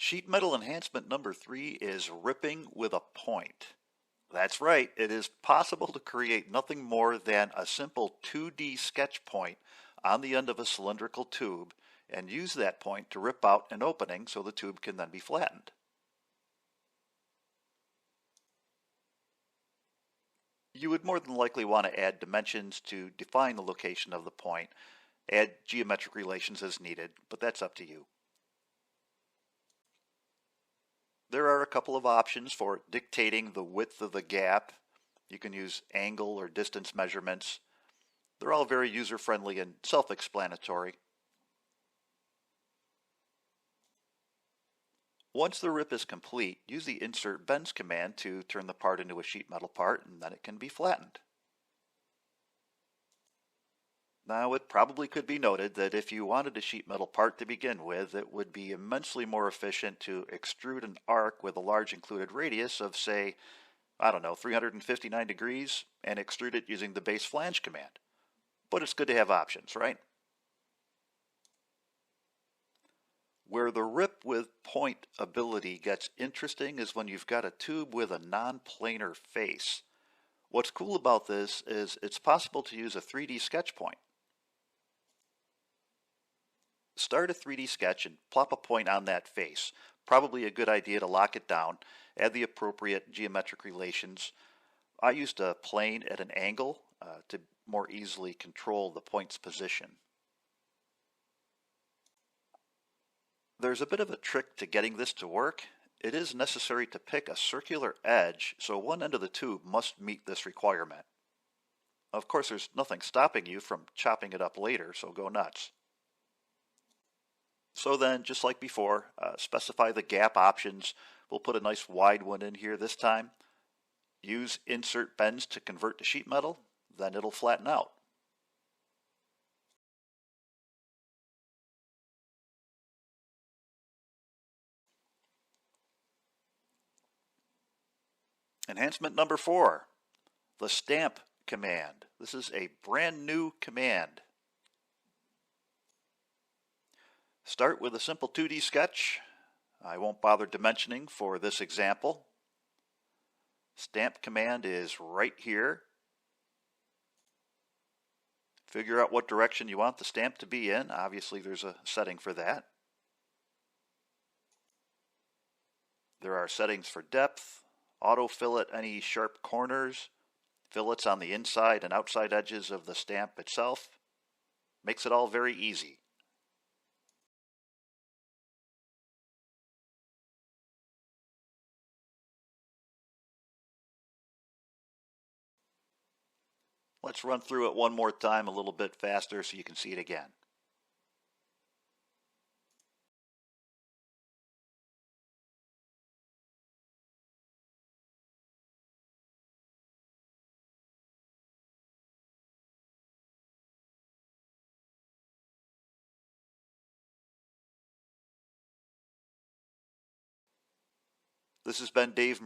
Sheet metal enhancement number 3 is ripping with a point. That's right, it is possible to create nothing more than a simple 2D sketch point on the end of a cylindrical tube and use that point to rip out an opening so the tube can then be flattened. You would more than likely want to add dimensions to define the location of the point, add geometric relations as needed, but that's up to you. There are a couple of options for dictating the width of the gap. You can use angle or distance measurements. They're all very user-friendly and self-explanatory. Once the rip is complete, use the insert bends command to turn the part into a sheet metal part, and then it can be flattened. Now, it probably could be noted that if you wanted a sheet metal part to begin with, it would be immensely more efficient to extrude an arc with a large included radius of, say, 359 degrees, and extrude it using the base flange command. But it's good to have options, right? Where the rip with point ability gets interesting is when you've got a tube with a non-planar face. What's cool about this is it's possible to use a 3D sketch point. Start a 3D sketch and plop a point on that face. Probably a good idea to lock it down, add the appropriate geometric relations. I used a plane at an angle to more easily control the point's position. There's a bit of a trick to getting this to work. It is necessary to pick a circular edge, so one end of the tube must meet this requirement. Of course, there's nothing stopping you from chopping it up later, so go nuts. So then, just like before, specify the gap options. We'll put a nice wide one in here this time. Use insert bends to convert to sheet metal, then it'll flatten out. Enhancement number 4, the stamp command. This is a brand new command. Start with a simple 2D sketch. I won't bother dimensioning for this example. Stamp command is right here. Figure out what direction you want the stamp to be in. Obviously, there's a setting for that. There are settings for depth, auto fillet any sharp corners, fillets on the inside and outside edges of the stamp itself. Makes it all very easy. Let's run through it one more time a little bit faster so you can see it again. This has been Dave